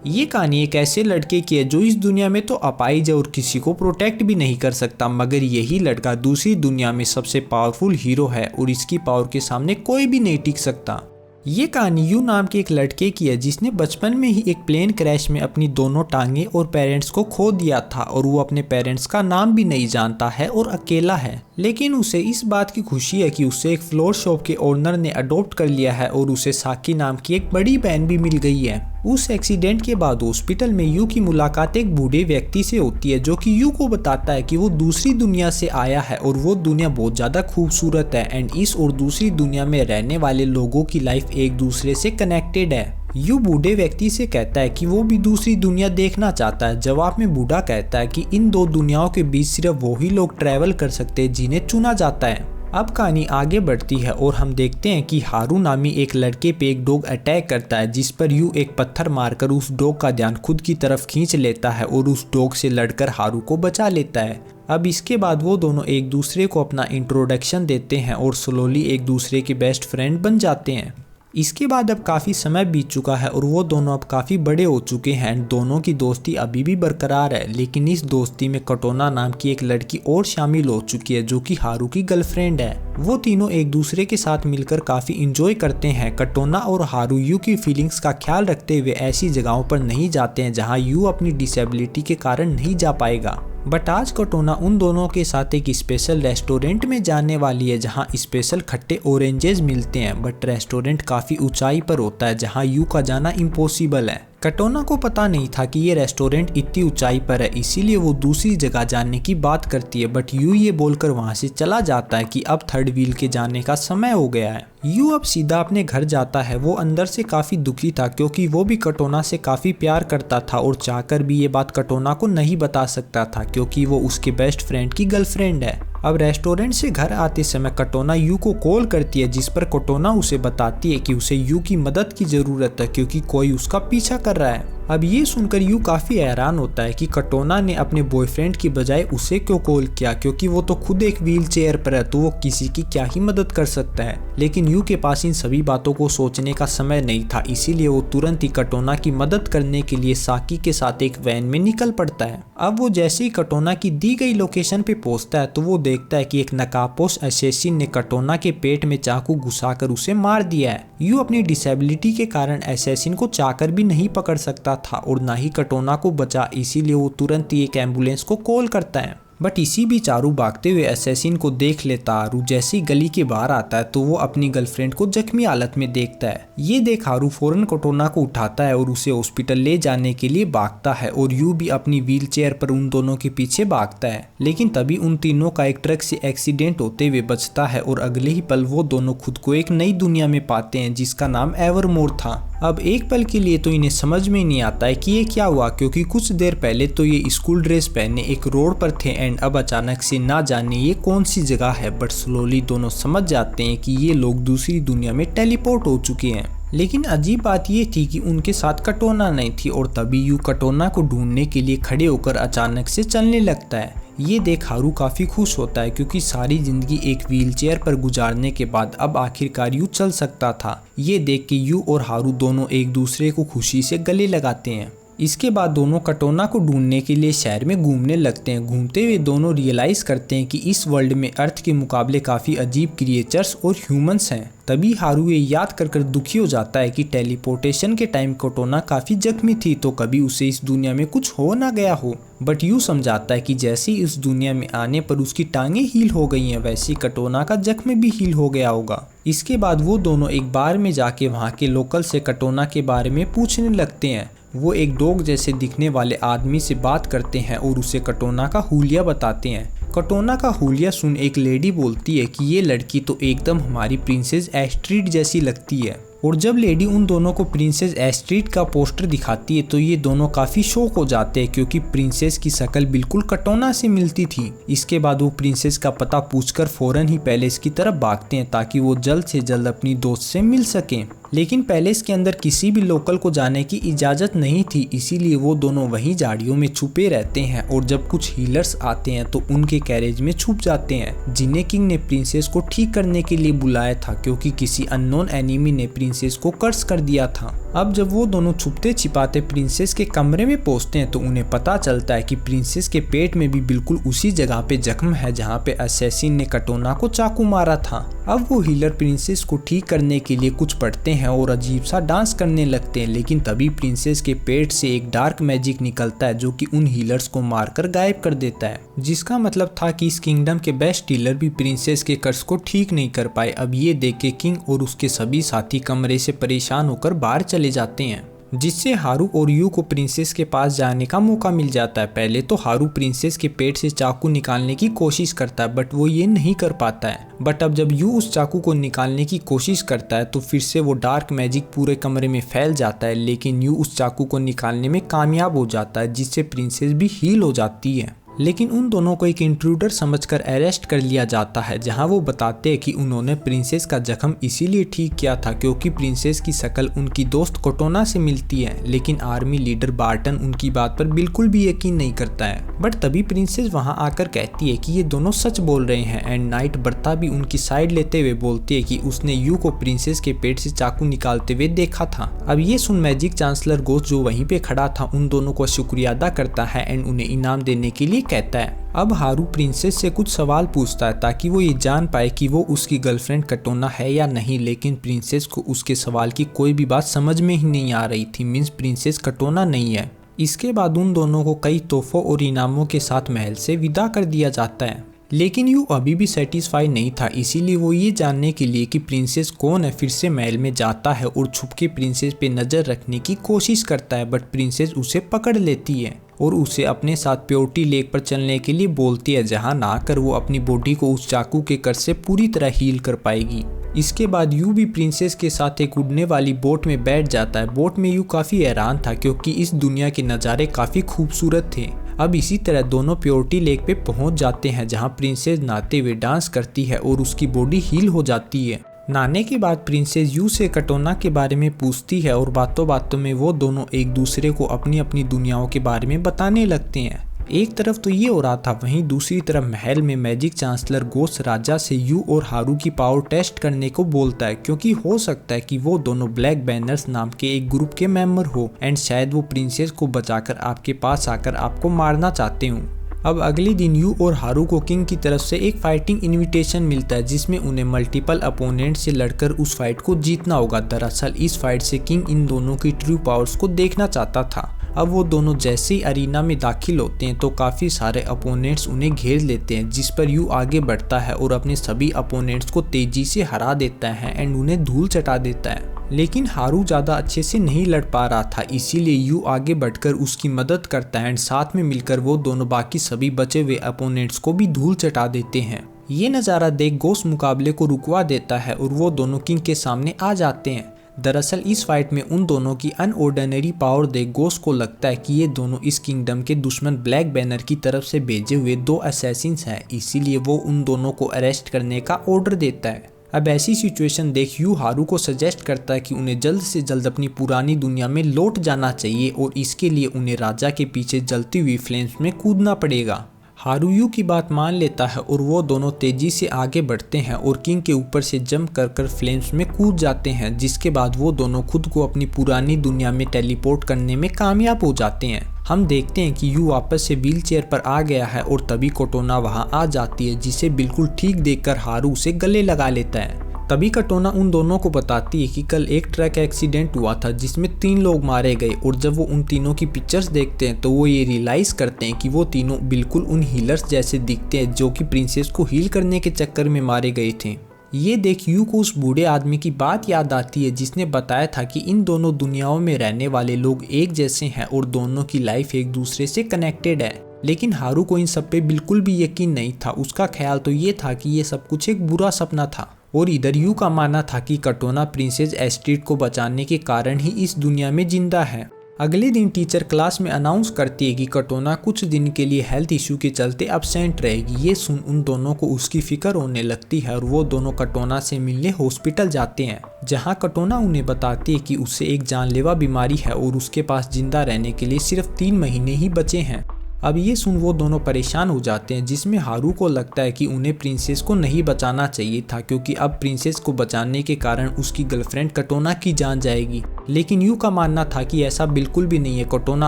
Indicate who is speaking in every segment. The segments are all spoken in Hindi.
Speaker 1: ये कहानी एक ऐसे लड़के की है जो इस दुनिया में तो अपाहिज है और किसी को प्रोटेक्ट भी नहीं कर सकता, मगर यही लड़का दूसरी दुनिया में सबसे पावरफुल हीरो है और इसकी पावर के सामने कोई भी नहीं टिक सकता। ये कहानी यू नाम के एक लड़के की है जिसने बचपन में ही एक प्लेन क्रैश में अपनी दोनों टांगे और पेरेंट्स को खो दिया था और वो अपने पेरेंट्स का नाम भी नहीं जानता है और अकेला है। लेकिन उसे इस बात की खुशी है कि उसे एक फ्लोर शॉप के ओनर ने अडॉप्ट कर लिया है और उसे साकी नाम की एक बड़ी बहन भी मिल गई है। उस एक्सीडेंट के बाद हॉस्पिटल में यू की मुलाकात एक बूढ़े व्यक्ति से होती है जो कि यू को बताता है कि वो दूसरी दुनिया से आया है और वो दुनिया बहुत ज्यादा खूबसूरत है एंड इस और दूसरी दुनिया में रहने वाले लोगों की लाइफ एक दूसरे से कनेक्टेड है। यू बूढ़े व्यक्ति से कहता है कि वो भी दूसरी दुनिया देखना चाहता है। जवाब में बूढ़ा कहता है कि इन दो दुनियाओं के बीच सिर्फ वही लोग ट्रैवल कर सकते हैं जिन्हें चुना जाता है। अब कहानी आगे बढ़ती है और हम देखते हैं कि हारू नामी एक लड़के पे एक डॉग अटैक करता है, जिस पर यू एक पत्थर मारकर उस डॉग का ध्यान खुद की तरफ खींच लेता है और उस डॉग से लड़कर हारू को बचा लेता है। अब इसके बाद वो दोनों एक दूसरे को अपना इंट्रोडक्शन देते हैं और स्लोली एक दूसरे के बेस्ट फ्रेंड बन जाते हैं। इसके बाद अब काफ़ी समय बीत चुका है और वो दोनों अब काफ़ी बड़े हो चुके हैं। दोनों की दोस्ती अभी भी बरकरार है, लेकिन इस दोस्ती में कटोना नाम की एक लड़की और शामिल हो चुकी है जो कि हारू की गर्लफ्रेंड है। वो तीनों एक दूसरे के साथ मिलकर काफ़ी इंजॉय करते हैं। कटोना और हारू यू की फीलिंग्स का ख्याल रखते हुए ऐसी जगहों पर नहीं जाते हैं जहाँ यू अपनी डिसेबिलिटी के कारण नहीं जा पाएगा। बट आज कटोना उन दोनों के साथ एक स्पेशल रेस्टोरेंट में जाने वाली है जहां स्पेशल खट्टे ऑरेंजेस मिलते हैं। बट रेस्टोरेंट काफ़ी ऊंचाई पर होता है जहां यू का जाना इम्पॉसिबल है। कटोना को पता नहीं था कि ये रेस्टोरेंट इतनी ऊंचाई पर है, इसीलिए वो दूसरी जगह जाने की बात करती है। बट यू ये बोलकर वहां से चला जाता है कि अब थर्ड व्हील के जाने का समय हो गया है। यू अब सीधा अपने घर जाता है। वो अंदर से काफ़ी दुखी था क्योंकि वो भी कटोना से काफ़ी प्यार करता था और चाहकर भी ये बात कटोना को नहीं बता सकता था क्योंकि वो उसके बेस्ट फ्रेंड की गर्लफ्रेंड है। अब रेस्टोरेंट से घर आते समय कटोना यू को कॉल करती है, जिस पर कटोना उसे बताती है कि उसे यू की मदद की ज़रूरत है क्योंकि कोई उसका पीछा कर रहा है। अब ये सुनकर यू काफ़ी हैरान होता है कि कटोना ने अपने बॉयफ्रेंड की बजाय उसे क्यों कॉल किया, क्योंकि वो तो खुद एक व्हील चेयर पर है तो वो किसी की क्या ही मदद कर सकता है। लेकिन यू के पास इन सभी बातों को सोचने का समय नहीं था, इसीलिए वो तुरंत ही कटोना की मदद करने के लिए साकी के साथ एक वैन में निकल पड़ता है। अब वो जैसे ही कटोना की दी गई लोकेशन पे पहुंचता है तो वो देखता है कि एक नकाबपोश असैसिन ने कटोना के पेट में चाकू घुसाकर उसे मार दिया है। यू अपनी डिसेबिलिटी के कारण असैसिन को चाहकर भी नहीं पकड़ सकता था और ना ही कटोना को बचा, इसीलिए वो तुरंत ही एक एम्बुलेंस को कॉल करता है। बट इसी बीच हारू भागते हुए असैसिन को देख लेता। हारू जैसे ही गली के बाहर आता है तो वो अपनी गर्लफ्रेंड को जख्मी हालत में देखता है। ये देख हारू फौरन कटोना को उठाता है और उसे हॉस्पिटल ले जाने के लिए भागता है और यू भी अपनी व्हील चेयर पर उन दोनों के पीछे भागता है। लेकिन तभी उन तीनों का एक ट्रक से एक्सीडेंट होते हुए बचता है और अगले ही पल वो दोनों खुद को एक नई दुनिया में पाते हैं जिसका नाम एवरमोर था। अब एक पल के लिए तो इन्हें समझ में नहीं आता है कि ये क्या हुआ, क्योंकि कुछ देर पहले तो ये स्कूल ड्रेस पहने एक रोड पर थे एंड अब अचानक से ना जाने ये कौन सी जगह है। बट स्लोली दोनों समझ जाते हैं कि ये लोग दूसरी दुनिया में टेलीपोर्ट हो चुके हैं। लेकिन अजीब बात ये थी कि उनके साथ कटोना नहीं थी और तभी यू कटोना को ढूंढने के लिए खड़े होकर अचानक से चलने लगता है। ये देख हारू काफ़ी खुश होता है क्योंकि सारी जिंदगी एक व्हीलचेयर पर गुजारने के बाद अब आखिरकार यू चल सकता था। ये देख के यू और हारू दोनों एक दूसरे को खुशी से गले लगाते हैं। इसके बाद दोनों कटोना को ढूंढने के लिए शहर में घूमने लगते हैं। घूमते हुए दोनों रियलाइज करते हैं कि इस वर्ल्ड में अर्थ के मुकाबले काफ़ी अजीब क्रिएचर्स और ह्यूमंस हैं। तभी हारू ये याद कर दुखी हो जाता है कि टेलीपोर्टेशन के टाइम कटोना काफ़ी जख्मी थी तो कभी उसे इस दुनिया में कुछ हो ना गया हो। बट यू समझाता है कि जैसे ही इस दुनिया में आने पर उसकी टांगें हील हो गई हैं वैसे ही कटोना का जख्म भी हील हो गया होगा। इसके बाद वो दोनों एक बार में जाके वहाँ के लोकल से कटोना के बारे में पूछने लगते हैं। वो एक डॉग जैसे दिखने वाले आदमी से बात करते हैं और उसे कटोना का हुलिया बताते हैं। कटोना का हुलिया सुन एक लेडी बोलती है कि ये लड़की तो एकदम हमारी प्रिंसेस एस्ट्रीड जैसी लगती है। और जब लेडी उन दोनों को प्रिंसेस एस्ट्रीड का पोस्टर दिखाती है तो ये दोनों काफ़ी शॉक हो जाते हैं क्योंकि प्रिंसेस की शक्ल बिल्कुल कटोना से मिलती थी। इसके बाद वो प्रिंसेस का पता पूछकर फौरन ही पैलेस की तरफ भागते हैं ताकि वो जल्द से जल्द अपनी दोस्त से मिल सकें। लेकिन पैलेस के अंदर किसी भी लोकल को जाने की इजाज़त नहीं थी, इसीलिए वो दोनों वहीं झाड़ियों में छुपे रहते हैं और जब कुछ हीलर्स आते हैं तो उनके कैरेज में छुप जाते हैं, जिन्हें किंग ने प्रिंसेस को ठीक करने के लिए बुलाया था क्योंकि किसी अननोन एनिमी ने प्रिंसेस को कर्स कर दिया था। अब जब वो दोनों छुपते छिपाते प्रिंसेस के कमरे में पहुंचते हैं तो उन्हें पता चलता है कि प्रिंसेस के पेट में भी बिल्कुल उसी जगह पे जख्म है जहाँ पे असैसिन ने कटोना को चाकू मारा था। अब वो हीलर प्रिंसेस को ठीक करने के लिए कुछ पढ़ते हैं और अजीब सा डांस करने लगते हैं, लेकिन तभी प्रिंसेस के पेट से एक डार्क मैजिक निकलता है जो कि उन हीलर्स को मारकर गायब कर देता है, जिसका मतलब था कि इस किंगडम के बेस्ट हीलर भी प्रिंसेस के कर्स को ठीक नहीं कर पाए। अब ये देख के किंग और उसके सभी साथी कमरे से परेशान होकर बाहर चले जाते हैं, जिससे हारू और यू को प्रिंसेस के पास जाने का मौका मिल जाता है। पहले तो हारू प्रिंसेस के पेट से चाकू निकालने की कोशिश करता है बट वो ये नहीं कर पाता है। बट अब जब यू उस चाकू को निकालने की कोशिश करता है तो फिर से वो डार्क मैजिक पूरे कमरे में फैल जाता है, लेकिन यू उस चाकू को निकालने में कामयाब हो जाता है, जिससे प्रिंसेस भी हील हो जाती है। लेकिन उन दोनों को एक इंट्रूडर समझकर अरेस्ट कर लिया जाता है, जहां वो बताते हैं कि उन्होंने प्रिंसेस का जख्म इसीलिए ठीक किया था क्योंकि प्रिंसेस की शक्ल उनकी दोस्त कोटोना से मिलती है। लेकिन आर्मी लीडर बार्टन उनकी बात पर बिल्कुल भी यकीन नहीं करता है। बट तभी प्रिंसेस वहां आकर कहती है कि ये दोनों सच बोल रहे हैं एंड नाइट बर्ता भी उनकी साइड लेते हुए बोलती है कि उसने यू को प्रिंसेस के पेट से चाकू निकालते हुए देखा था। अब ये सुन मैजिक चांसलर गोस्ट जो वहीं पे खड़ा था उन दोनों को शुक्रिया अदा करता है एंड उन्हें इनाम देने के लिए कहता है। अब हारू प्रिंसेस से कुछ सवाल पूछता है ताकि वो ये जान पाए कि वो उसकी गर्लफ्रेंड कटोना है या नहीं, लेकिन प्रिंसेस को उसके सवाल की कोई भी बात समझ में ही नहीं आ रही थी, मीन्स प्रिंसेस कटोना नहीं है। इसके बाद उन दोनों को कई तोहफों और इनामों के साथ महल से विदा कर दिया जाता है, लेकिन यू अभी भी सेटिस्फाई नहीं था, इसीलिए वो ये जानने के लिए कि प्रिंसेस कौन है फिर से महल में जाता है और छुप के प्रिंसेस पे नज़र रखने की कोशिश करता है। बट प्रिंसेस उसे पकड़ लेती है और उसे अपने साथ प्योरिटी लेक पर चलने के लिए बोलती है, जहां नहाकर वो अपनी बॉडी को उस चाकू के कर्स से पूरी तरह हील कर पाएगी। इसके बाद यू भी प्रिंसेस के साथ एक उड़ने वाली बोट में बैठ जाता है। बोट में यू काफ़ी हैरान था क्योंकि इस दुनिया के नज़ारे काफ़ी खूबसूरत थे। अब इसी तरह दोनों प्योरिटी लेक पे पहुंच जाते हैं, जहां प्रिंसेस नहाते हुए डांस करती है और उसकी बॉडी हील हो जाती है। नहाने के बाद प्रिंसेस यू से कटोना के बारे में पूछती है और बातों बातों में वो दोनों एक दूसरे को अपनी अपनी दुनियाओं के बारे में बताने लगते हैं। एक तरफ तो ये हो रहा था, वहीं दूसरी तरफ महल में मैजिक चांसलर गोस्ट राजा से यू और हारू की पावर टेस्ट करने को बोलता है क्योंकि हो सकता है कि वो दोनों ब्लैक बैनर्स नाम के एक ग्रुप के मेंबर हो एंड शायद वो प्रिंसेस को बचाकर आपके पास आकर आपको मारना चाहते हूँ। अब अगले दिन यू और हारू को किंग की तरफ से एक फाइटिंग इनविटेशन मिलता है जिसमें उन्हें मल्टीपल अपोनेंट से लड़कर उस फाइट को जीतना होगा। दरअसल इस फाइट से किंग इन दोनों की ट्रू पावर्स को देखना चाहता था। अब वो दोनों जैसे ही अरीना में दाखिल होते हैं तो काफ़ी सारे अपोनेंट्स उन्हें घेर लेते हैं, जिस पर यू आगे बढ़ता है और अपने सभी अपोनेंट्स को तेजी से हरा देता है एंड उन्हें धूल चटा देता है। लेकिन हारू ज़्यादा अच्छे से नहीं लड़ पा रहा था, इसीलिए यू आगे बढ़कर उसकी मदद करता है एंड साथ में मिलकर वो दोनों बाकी सभी बचे हुए अपोनेंट्स को भी धूल चटा देते हैं। ये नज़ारा देख गोस्ट मुकाबले को रुकवा देता है और वो दोनों किंग के सामने आ जाते हैं। दरअसल इस फाइट में उन दोनों की अनऑर्डिनरी पावर देख गोस्ट को लगता है कि ये दोनों इस किंगडम के दुश्मन ब्लैक बैनर की तरफ से भेजे हुए दो असैसिन्स हैं, इसीलिए वो उन दोनों को अरेस्ट करने का ऑर्डर देता है। अब ऐसी सिचुएशन देख यू हारू को सजेस्ट करता है कि उन्हें जल्द से जल्द अपनी पुरानी दुनिया में लौट जाना चाहिए और इसके लिए उन्हें राजा के पीछे जलती हुई फ्लेम्स में कूदना पड़ेगा। हारू यू की बात मान लेता है और वो दोनों तेजी से आगे बढ़ते हैं और किंग के ऊपर से जंप कर फ्लेम्स में कूद जाते हैं, जिसके बाद वो दोनों खुद को अपनी पुरानी दुनिया में टेलीपोर्ट करने में कामयाब हो जाते हैं। हम देखते हैं कि यू वापस से व्हील चेयर पर आ गया है और तभी कोटोना वहां आ जाती है, जिसे बिल्कुल ठीक देखकर हारू उसे गले लगा लेता है। तभी कटोना उन दोनों को बताती है कि कल एक ट्रक एक्सीडेंट हुआ था जिसमें 3 लोग मारे गए और जब वो उन तीनों की पिक्चर्स देखते हैं तो वो ये रियलाइज करते हैं कि वो तीनों बिल्कुल उन हीलर्स जैसे दिखते हैं जो कि प्रिंसेस को हील करने के चक्कर में मारे गए थे। ये देख यू को उस बूढ़े आदमी की बात याद आती है जिसने बताया था कि इन दोनों दुनियाओं में रहने वाले लोग एक जैसे हैं और दोनों की लाइफ एक दूसरे से कनेक्टेड है। लेकिन हारू को इन सब पे बिल्कुल भी यकीन नहीं था। उसका ख्याल तो ये था कि ये सब कुछ एक बुरा सपना था और इधर यू का मानना था कि कटोना प्रिंसेस एस्ट्रिड को बचाने के कारण ही इस दुनिया में जिंदा है। अगले दिन टीचर क्लास में अनाउंस करती है कि कटोना कुछ दिन के लिए हेल्थ इशू के चलते अब्सेंट रहेगी। ये सुन उन दोनों को उसकी फिक्र होने लगती है और वो दोनों कटोना से मिलने हॉस्पिटल जाते हैं, जहाँ कटोना उन्हें बताती है कि उसे एक जानलेवा बीमारी है और उसके पास जिंदा रहने के लिए सिर्फ 3 महीने ही बचे हैं। अब ये सुन वो दोनों परेशान हो जाते हैं, जिसमें हारू को लगता है कि उन्हें प्रिंसेस को नहीं बचाना चाहिए था, क्योंकि अब प्रिंसेस को बचाने के कारण उसकी गर्लफ्रेंड कटोना की जान जाएगी। लेकिन यू का मानना था कि ऐसा बिल्कुल भी नहीं है। कटोना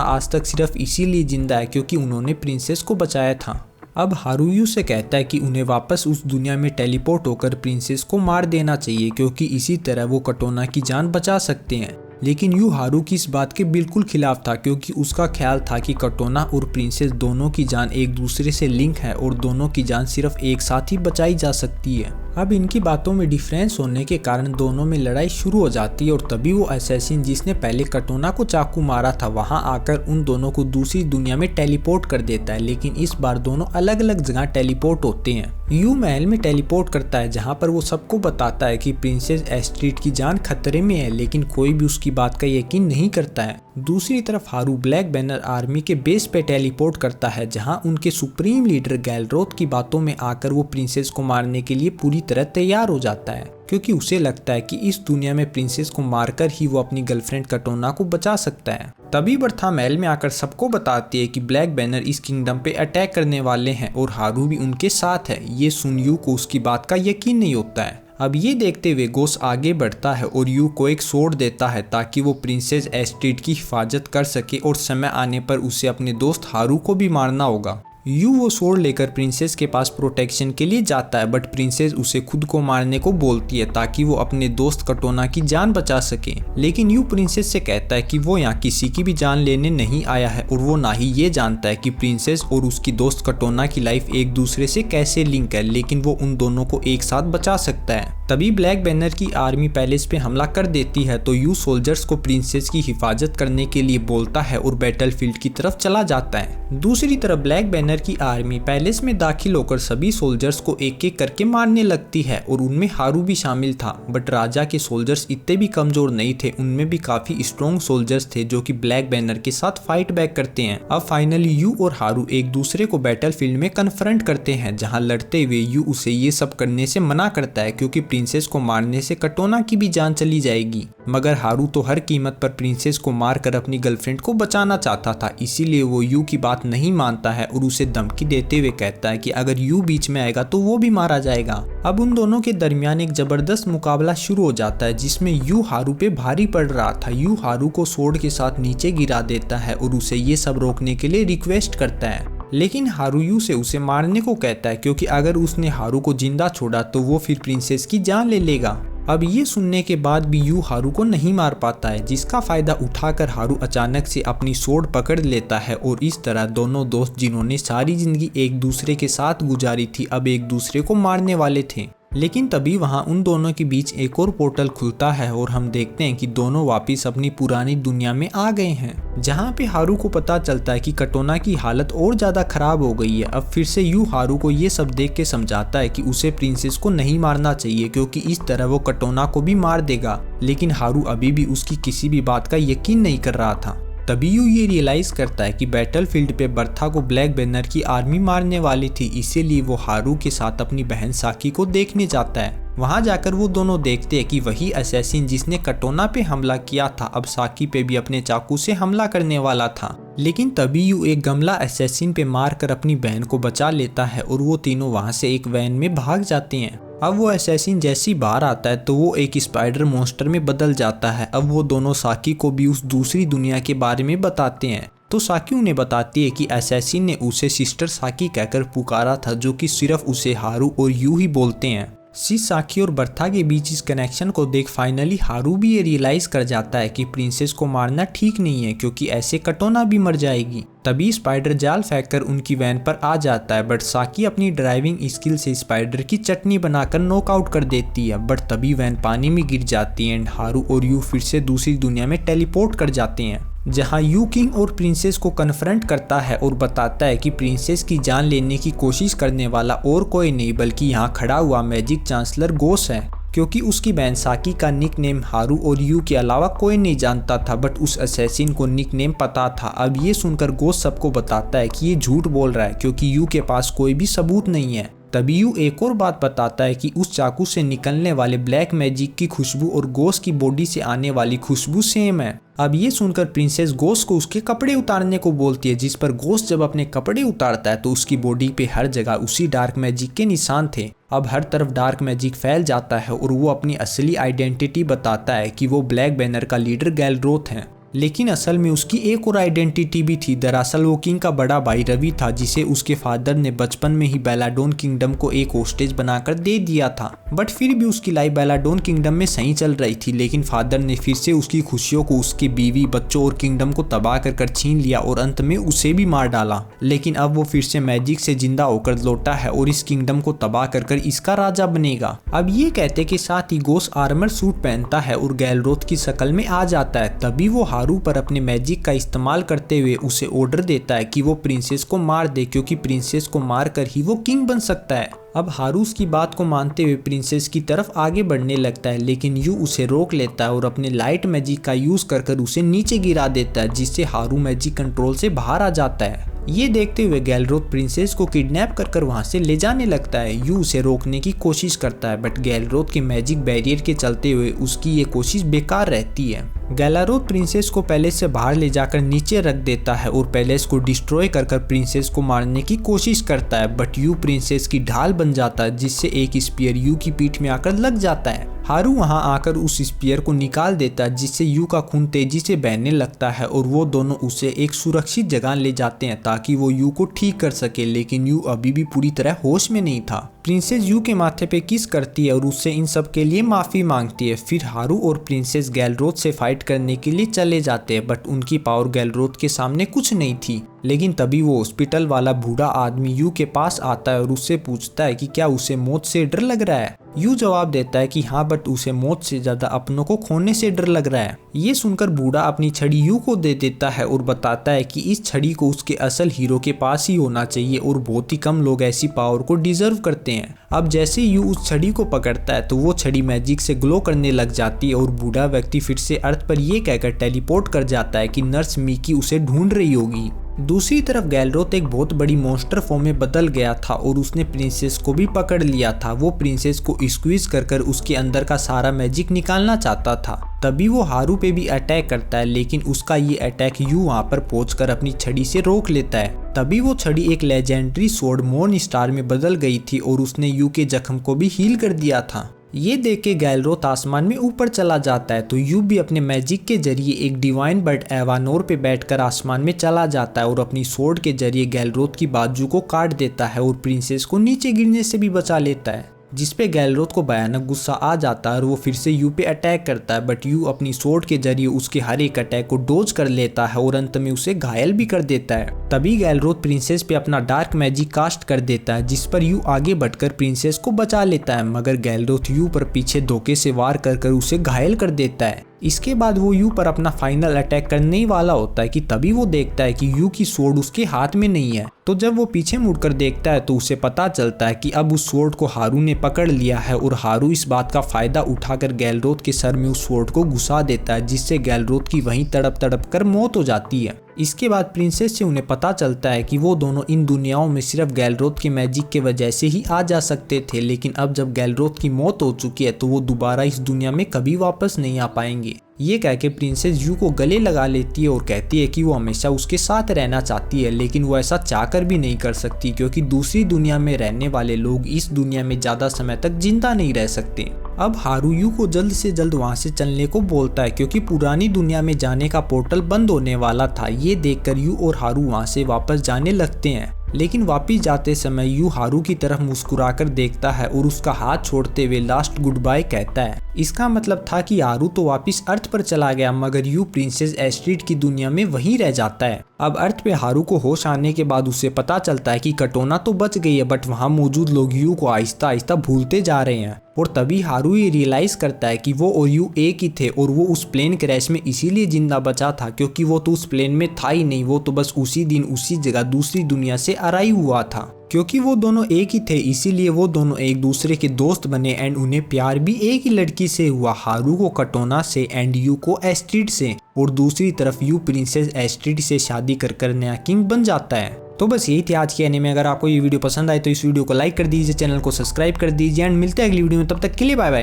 Speaker 1: आज तक सिर्फ इसीलिए जिंदा है क्योंकि उन्होंने प्रिंसेस को बचाया था। अब हारू यू से कहता है कि उन्हें वापस उस दुनिया में टेलीपोर्ट होकर प्रिंसेस को मार देना चाहिए, क्योंकि इसी तरह वो कटोना की जान बचा सकते हैं। लेकिन यू हारू की इस बात के बिल्कुल खिलाफ था, क्योंकि उसका ख्याल था कि कटोना और प्रिंसेस दोनों की जान एक दूसरे से लिंक है और दोनों की जान सिर्फ एक साथ ही बचाई जा सकती है। अब इनकी बातों में डिफरेंस होने के कारण दोनों में लड़ाई शुरू हो जाती है और तभी वो असैसिन जिसने पहले कटोना को चाकू मारा था वहां आकर उन दोनों को दूसरी दुनिया में टेलीपोर्ट कर देता है। लेकिन इस बार दोनों अलग अलग जगह टेलीपोर्ट होते हैं। यू महल में टेलीपोर्ट करता है, जहां पर वो सबको बताता है कि प्रिंसेस एस्ट्रीड की जान खतरे में है, लेकिन कोई भी उसकी बात का यकीन नहीं करता है। दूसरी तरफ हारू ब्लैक बैनर आर्मी के बेस पे टेलीपोर्ट करता है, जहां उनके सुप्रीम लीडर गैलरोथ की बातों में आकर वो प्रिंसेस को मारने के लिए पूरी तरह तैयार हो जाता है, क्योंकि उसे लगता है कि इस दुनिया में प्रिंसेस को मारकर ही वो अपनी गर्लफ्रेंड कटोना को बचा सकता है। तभी बर्था महल में आकर सबको बताती है कि ब्लैक बैनर इस किंगडम पे अटैक करने वाले हैं और हारू भी उनके साथ है। ये सुन यू को उसकी बात का यकीन नहीं होता है। अब ये देखते हुए गोस आगे बढ़ता है और यू को एक सोर्ड देता है ताकि वो प्रिंसेस एस्ट्रीड की हिफाजत कर सके और समय आने पर उसे अपने दोस्त हारू को भी मारना होगा। यू वो सोर्ड लेकर प्रिंसेस के पास प्रोटेक्शन के लिए जाता है, बट प्रिंसेस उसे खुद को मारने को बोलती है ताकि वो अपने दोस्त कटोना की जान बचा सके। लेकिन यू प्रिंसेस से कहता है कि वो यहाँ किसी की भी जान लेने नहीं आया है और वो ना ही ये जानता है कि प्रिंसेस और उसकी दोस्त कटोना की लाइफ एक दूसरे से कैसे लिंक है, लेकिन वो उन दोनों को एक साथ बचा सकता है। तभी ब्लैक बैनर की आर्मी पैलेस पे हमला कर देती है, तो यू सोल्जर्स को प्रिंसेस की हिफाजत करने के लिए बोलता है और बैटलफील्ड की तरफ चला जाता है। दूसरी तरफ ब्लैक बैनर की आर्मी पैलेस में दाखिल होकर सभी सोल्जर्स को एक एक करके मारने लगती है और उनमें हारू भी शामिल था। बट राजा के सोल्जर्स इतने भी कमजोर नहीं थे, उनमें भी काफी स्ट्रॉन्ग सोल्जर्स थे जो कि ब्लैक बैनर के साथ फाइट बैक करते हैं। अब फाइनली यू और हारू एक दूसरे को बैटलफील्ड में कन्फ्रंट करते हैं, जहां लड़ते हुए यू उसे ये सब करने से मना करता है क्योंकि प्रिंसेस को मारने से कटोना की भी जान चली जाएगी। मगर हारू तो हर कीमत पर प्रिंसेस को मारकर अपनी गर्लफ्रेंड को बचाना चाहता था, इसीलिए वो यू की बात नहीं मानता है और उसे धमकी देते हुए कहता है कि अगर यू बीच में आएगा तो वो भी मारा जाएगा। अब उन दोनों के दरमियान एक जबरदस्त मुकाबला शुरू हो जाता है, जिसमें यू हारू पे भारी पड़ रहा था। यू हारू को सोर्ड के साथ नीचे गिरा देता है और उसे ये सब रोकने के लिए रिक्वेस्ट करता है, लेकिन हारू यू से उसे मारने को कहता है क्योंकि अगर उसने हारू को जिंदा छोड़ा तो वो फिर प्रिंसेस की जान ले लेगा। अब ये सुनने के बाद भी यू हारू को नहीं मार पाता है, जिसका फायदा उठाकर हारू अचानक से अपनी सोर्ड पकड़ लेता है और इस तरह दोनों दोस्त जिन्होंने सारी जिंदगी एक दूसरे के साथ गुजारी थी अब एक दूसरे को मारने वाले थे। लेकिन तभी वहां उन दोनों के बीच एक और पोर्टल खुलता है और हम देखते हैं कि दोनों वापस अपनी पुरानी दुनिया में आ गए हैं, जहां पे हारू को पता चलता है कि कटोना की हालत और ज्यादा खराब हो गई है। अब फिर से यू हारू को ये सब देख के समझाता है कि उसे प्रिंसेस को नहीं मारना चाहिए क्योंकि इस तरह वो कटोना को भी मार देगा, लेकिन हारू अभी भी उसकी किसी भी बात का यकीन नहीं कर रहा था। तभी यू ये रियलाइज करता है कि बैटलफील्ड पे बर्था को ब्लैक बैनर की आर्मी मारने वाली थी, इसीलिए वो हारू के साथ अपनी बहन साकी को देखने जाता है। वहां जाकर वो दोनों देखते हैं कि वही असैसिन जिसने कटोना पे हमला किया था अब साकी पे भी अपने चाकू से हमला करने वाला था। लेकिन तभी यू एक गमला असैसिन पे मारकर अपनी बहन को बचा लेता है और वो तीनों वहां से एक वैन में भाग जाते हैं। अब वो असैसिन जैसी बाहर आता है तो वो एक स्पाइडर मॉन्स्टर में बदल जाता है। अब वो दोनों साकी को भी उस दूसरी दुनिया के बारे में बताते हैं, तो साकी उन्हें बताती है कि असैसिन ने उसे सिस्टर साकी कहकर पुकारा था, जो कि सिर्फ उसे हारू और यू ही बोलते हैं। साकी और बर्था के बीच इस कनेक्शन को देख फाइनली हारू भी ये रियलाइज कर जाता है कि प्रिंसेस को मारना ठीक नहीं है क्योंकि ऐसे कटोना भी मर जाएगी। तभी स्पाइडर जाल फेंककर उनकी वैन पर आ जाता है, बट साकी अपनी ड्राइविंग स्किल से स्पाइडर की चटनी बनाकर नॉकआउट कर देती है। बट तभी वैन पानी में गिर जाती है एंड हारू और यू फिर से दूसरी दुनिया में टेलीपोर्ट कर जाते हैं, जहां यू किंग और प्रिंसेस को कन्फ्रंट करता है और बताता है कि प्रिंसेस की जान लेने की कोशिश करने वाला और कोई नहीं बल्कि यहाँ खड़ा हुआ मैजिक चांसलर गोस है। क्योंकि उसकी बहन साकी का निक नेम हारू और यू के अलावा कोई नहीं जानता था, बट उस असैसिन को निक नेम पता था। अब ये सुनकर गोस्ट सबको बताता है कि ये झूठ बोल रहा है क्योंकि यू के पास कोई भी सबूत नहीं है। तभी यू एक और बात बताता है कि उस चाकू से निकलने वाले ब्लैक मैजिक की खुशबू और गोस्ट की बॉडी से आने वाली खुशबू सेम है। अब ये सुनकर प्रिंसेस गोस्ट को उसके कपड़े उतारने को बोलती है, जिस पर गोस्ट जब अपने कपड़े उतारता है तो उसकी बॉडी पे हर जगह उसी डार्क मैजिक के निशान थे। अब हर तरफ डार्क मैजिक फैल जाता है और वो अपनी असली आइडेंटिटी बताता है कि वो ब्लैक बैनर का लीडर गैलरोथ है। लेकिन असल में उसकी एक और आइडेंटिटी भी थी। दरअसल वो किंग का बड़ा भाई रवि था, जिसे उसके फादर ने बचपन में ही बेलाडोन किंगडम को एक होस्टेज बनाकर दे दिया था। बट फिर भी उसकी लाइफ बेलाडोन किंगडम में सही चल रही थी, लेकिन फादर ने फिर से उसकी खुशियों को उसके बीवी, बच्चों और किंगडम को तबाह कर छीन लिया और अंत में उसे भी मार डाला। लेकिन अब वो फिर से मैजिक से जिंदा होकर लौटा है और इस किंगडम को तबाह कर इसका राजा बनेगा। अब ये कहते के साथ ही गोस्ट आर्मर सूट पहनता है और गैलरोथ की शक्ल में आ जाता है। तभी वो हारू पर अपने मैजिक का इस्तेमाल करते हुए उसे ऑर्डर देता है कि वो प्रिंसेस को मार दे, क्योंकि प्रिंसेस को मारकर ही वो किंग बन सकता है। अब हारू उसकी बात को मानते हुए प्रिंसेस की तरफ आगे बढ़ने लगता है, लेकिन यू उसे रोक लेता है और अपने लाइट मैजिक का यूज कर उसे नीचे गिरा देता है, जिससे हारू मैजिक कंट्रोल से बाहर आ जाता है। ये देखते हुए गैलरोथ प्रिंसेस को किडनैप कर वहां से ले जाने लगता है। यू उसे रोकने की कोशिश करता है, बट गैलरोथ के मैजिक बैरियर के चलते हुए उसकी ये कोशिश बेकार रहती है। गैलरोथ प्रिंसेस को पैलेस से बाहर ले जाकर नीचे रख देता है और पैलेस को डिस्ट्रॉय कर प्रिंसेस को मारने की कोशिश करता है, बट यू प्रिंसेस की ढाल बन जाता है, जिससे एक स्पीयर यू की पीठ में आकर लग जाता है। हारू वहां आकर उस स्पीयर को निकाल देता है, जिससे यू का खून तेजी से बहने लगता है और वो दोनों उसे एक सुरक्षित जगह ले जाते हैं ताकि वो यू को ठीक कर सके। लेकिन यू अभी भी पूरी तरह होश में नहीं था। प्रिंसेस यू के माथे पे किस करती है और उससे इन सब के लिए माफी मांगती है। फिर हारू और प्रिंसेस गैलरोथ से फाइट करने के लिए चले जाते हैं, बट उनकी पावर गैलरोथ के सामने कुछ नहीं थी। लेकिन तभी वो हॉस्पिटल वाला बूढ़ा आदमी यू के पास आता है और उससे पूछता है कि क्या उसे मौत से डर लग रहा है। यू जवाब देता है कि हाँ, बट उसे मौत से ज्यादा अपनों को खोने से डर लग रहा है। ये सुनकर बूढ़ा अपनी छड़ी यू को दे देता है और बताता है कि इस छड़ी को उसके असल हीरो के पास ही होना चाहिए और बहुत ही कम लोग ऐसी पावर को डिजर्व करते हैं। अब जैसे यू उस छड़ी को पकड़ता है तो वो छड़ी मैजिक से ग्लो करने लग जाती है और बूढ़ा व्यक्ति फिर से अर्थ पर ये कहकर टेलीपोर्ट कर जाता है कि नर्स मिकी उसे ढूंढ रही होगी। दूसरी तरफ गैलरोथ एक बहुत बड़ी मॉन्स्टर फॉर्म में बदल गया था और उसने प्रिंसेस को भी पकड़ लिया था। वो प्रिंसेस को स्क्वीज कर उसके अंदर का सारा मैजिक निकालना चाहता था। तभी वो हारू पे भी अटैक करता है, लेकिन उसका ये अटैक यू वहां पर पहुंचकर अपनी छड़ी से रोक लेता है। तभी वो छड़ी एक लेजेंडरी स्वॉर्ड मॉर्न स्टार में बदल गई थी और उसने यू के जख्म को भी हील कर दिया था। ये देख के गैलरोथ आसमान में ऊपर चला जाता है तो यू भी अपने मैजिक के जरिए एक डिवाइन बर्ड एवानोर पे बैठकर आसमान में चला जाता है और अपनी स्वॉर्ड के जरिए गैलरोथ की बाजू को काट देता है और प्रिंसेस को नीचे गिरने से भी बचा लेता है, जिसपे गैलरोथ को भयानक गुस्सा आ जाता है और वो फिर से यू पे अटैक करता है। बट यू अपनी स्वॉर्ड के जरिए उसके हर एक अटैक को डोज कर लेता है और अंत में उसे घायल भी कर देता है। तभी गैलरोथ प्रिंसेस पे अपना डार्क मैजिक कास्ट कर देता है, जिस पर यू आगे बढ़कर प्रिंसेस को बचा लेता है, मगर गैलरोथ यू पर पीछे धोखे से वार कर उसे घायल कर देता है। इसके बाद वो यू पर अपना फाइनल अटैक करने ही वाला होता है कि तभी वो देखता है कि यू की स्वॉर्ड उसके हाथ में नहीं है। तो जब वो पीछे मुड़कर देखता है तो उसे पता चलता है कि अब उस स्वॉर्ड को हारू ने पकड़ लिया है और हारू इस बात का फायदा उठाकर गैलरोथ के सर में उस स्वॉर्ड को घुसा देता है, जिससे गैलरोथ की वहीं तड़प कर मौत हो जाती है। इसके बाद प्रिंसेस से उन्हें पता चलता है कि वो दोनों इन दुनियाओं में सिर्फ गैलरोथ के मैजिक के वजह से ही आ जा सकते थे, लेकिन अब जब गैलरोथ की मौत हो चुकी है तो वो दोबारा इस दुनिया में कभी वापस नहीं आ पाएंगे। ये कह के प्रिंसेस यू को गले लगा लेती है और कहती है कि वो हमेशा उसके साथ रहना चाहती है, लेकिन वो ऐसा चाहकर भी नहीं कर सकती क्योंकि दूसरी दुनिया में रहने वाले लोग इस दुनिया में ज्यादा समय तक जिंदा नहीं रह सकते। अब हारू यू को जल्द से जल्द वहां से चलने को बोलता है क्योंकि पुरानी दुनिया में जाने का पोर्टल बंद होने वाला था। ये देखकर यू और हारू वहां से वापस जाने लगते हैं, लेकिन वापस जाते समय यू हारू की तरफ मुस्कुराकर देखता है और उसका हाथ छोड़ते हुए लास्ट गुड बाय कहता है। इसका मतलब था कि हारू तो वापस अर्थ पर चला गया, मगर यू प्रिंसेस एस्ट्रीड की दुनिया में वहीं रह जाता है। अब अर्थ पे हारू को होश आने के बाद उसे पता चलता है कि कटोना तो बच गई है, बट वहाँ मौजूद लोग यू को आहिस्ता आहिस्ता भूलते जा रहे हैं। और तभी हारू ये रियलाइज करता है कि वो और यू एक ही थे और वो उस प्लेन क्रैश में इसीलिए जिंदा बचा था क्योंकि वो तो उस प्लेन में था ही नहीं, वो तो बस उसी दिन उसी जगह दूसरी दुनिया से अराइव हुआ था। क्योंकि वो दोनों एक ही थे इसीलिए वो दोनों एक दूसरे के दोस्त बने एंड उन्हें प्यार भी एक ही लड़की से हुआ, हारू को कटोना से एंड यू को एस्ट्रिड से। और दूसरी तरफ यू प्रिंसेस एस्ट्रिड से शादी कर नया किंग बन जाता है। तो बस यही थी आज के एनीमे। अगर आपको ये वीडियो पसंद आए तो इस वीडियो को लाइक कर दीजिए, चैनल को सब्सक्राइब कर दीजिए एंड मिलते हैं अगली वीडियो में। तब तक के लिए बाय बाय।